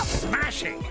Smashing!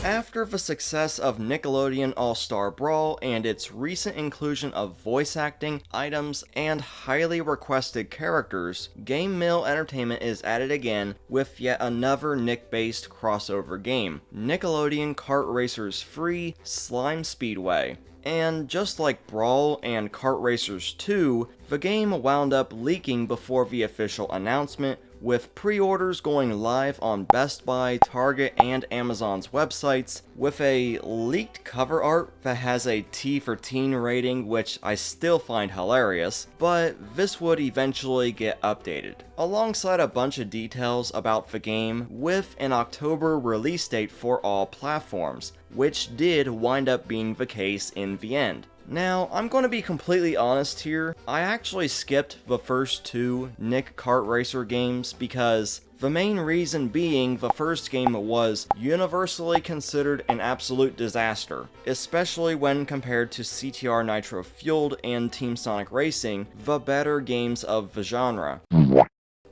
After the success of Nickelodeon All-Star Brawl and its recent inclusion of voice acting, items, and highly requested characters, Game Mill Entertainment is at it again with yet another Nick-based crossover game, Nickelodeon Kart Racers Free Slime Speedway. And just like Brawl and Kart Racers 2, the game wound up leaking before the official announcement, with pre-orders going live on Best Buy, Target, and Amazon's websites, with a leaked cover art that has a T for teen rating, which I still find hilarious, but this would eventually get updated, alongside a bunch of details about the game, with an October release date for all platforms, which did wind up being the case in the end. Now, I'm going to be completely honest here, I actually skipped the first two Nick Kart Racer games because the main reason being the first game was universally considered an absolute disaster, especially when compared to CTR Nitro Fueled and Team Sonic Racing, the better games of the genre.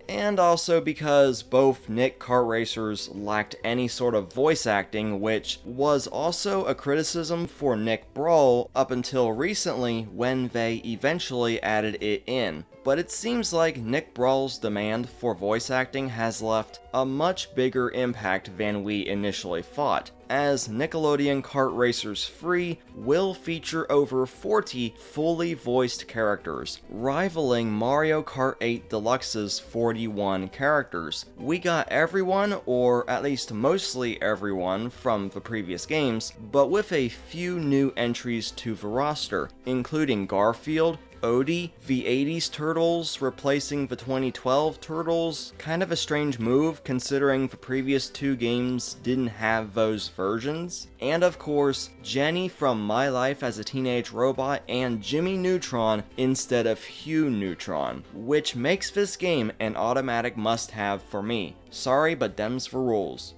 And also because both Nick Kart Racers lacked any sort of voice acting, which was also a criticism for Nick Brawl up until recently when they eventually added it in. But it seems like Nick Brawl's demand for voice acting has left a much bigger impact than we initially thought, as Nickelodeon Kart Racers Free will feature over 40 fully voiced characters, rivaling Mario Kart 8 Deluxe's 41 characters. We got everyone, or at least mostly everyone, from the previous games, but with a few new entries to the roster, including Garfield, Odie, the 80s Turtles replacing the 2012 Turtles, kind of a strange move considering the previous two games didn't have those versions, and of course, Jenny from My Life as a Teenage Robot and Jimmy Neutron instead of Hugh Neutron, which makes this game an automatic must-have for me. Sorry, but them's the rules.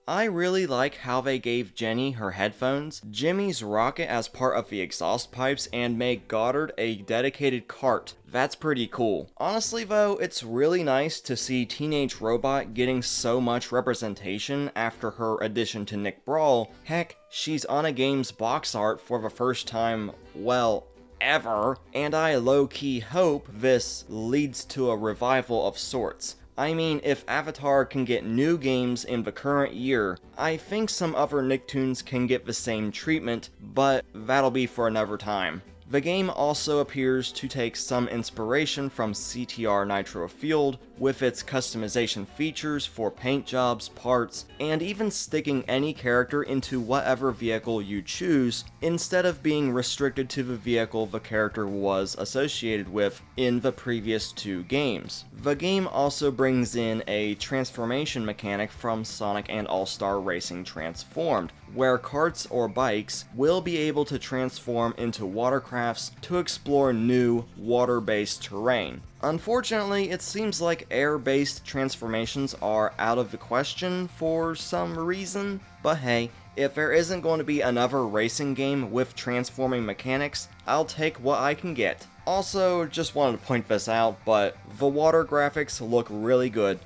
I really like how they gave Jenny her headphones, Jimmy's rocket as part of the exhaust pipes, and made Goddard a dedicated cart. That's pretty cool. Honestly though, it's really nice to see Teenage Robot getting so much representation after her addition to Nick Brawl. Heck, she's on a game's box art for the first time, well, ever, and I low-key hope this leads to a revival of sorts. I mean, if Avatar can get new games in the current year, I think some other Nicktoons can get the same treatment, but that'll be for another time. The game also appears to take some inspiration from CTR Nitro Fueled, with its customization features for paint jobs, parts, and even sticking any character into whatever vehicle you choose, instead of being restricted to the vehicle the character was associated with in the previous two games. The game also brings in a transformation mechanic from Sonic and All-Star Racing Transformed, where carts or bikes will be able to transform into watercrafts to explore new water-based terrain. Unfortunately, it seems like air-based transformations are out of the question for some reason, but hey, if there isn't going to be another racing game with transforming mechanics, I'll take what I can get. Also, just wanted to point this out, but the water graphics look really good.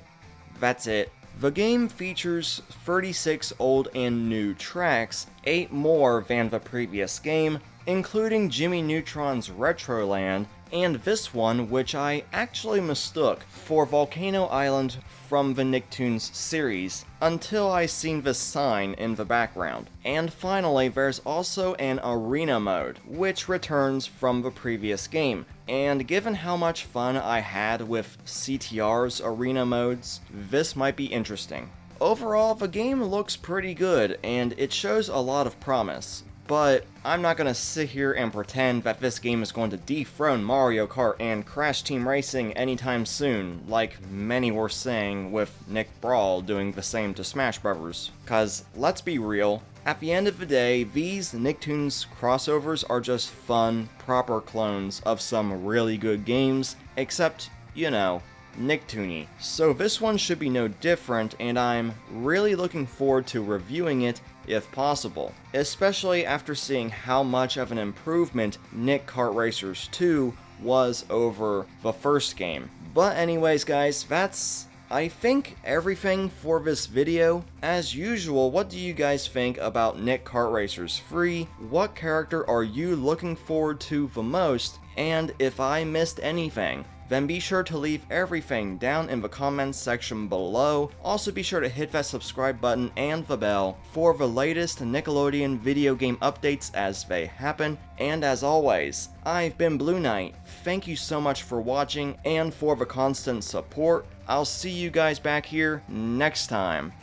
That's it. The game features 36 old and new tracks, 8 more than the previous game, including Jimmy Neutron's Retroland, and this one, which I actually mistook for Volcano Island from the Nicktoons series, until I seen this sign in the background. And finally, there's also an arena mode, which returns from the previous game, and given how much fun I had with CTR's arena modes, this might be interesting. Overall, the game looks pretty good, and it shows a lot of promise. But I'm not gonna sit here and pretend that this game is going to dethrone Mario Kart and Crash Team Racing anytime soon, like many were saying with Nick Brawl doing the same to Smash Bros. Cause, let's be real, at the end of the day, these Nicktoons crossovers are just fun, proper clones of some really good games, except, you know, Nicktoony. So this one should be no different, and I'm really looking forward to reviewing it if possible, especially after seeing how much of an improvement Nick Kart Racers 2 was over the first game. But anyways guys, that's I think everything for this video. As usual, what do you guys think about Nick Kart Racers 3? What character are you looking forward to the most? And if I missed anything, then be sure to leave everything down in the comments section below. Also be sure to hit that subscribe button and the bell for the latest Nickelodeon video game updates as they happen. And as always, I've been Blue Knight. Thank you so much for watching and for the constant support. I'll see you guys back here next time.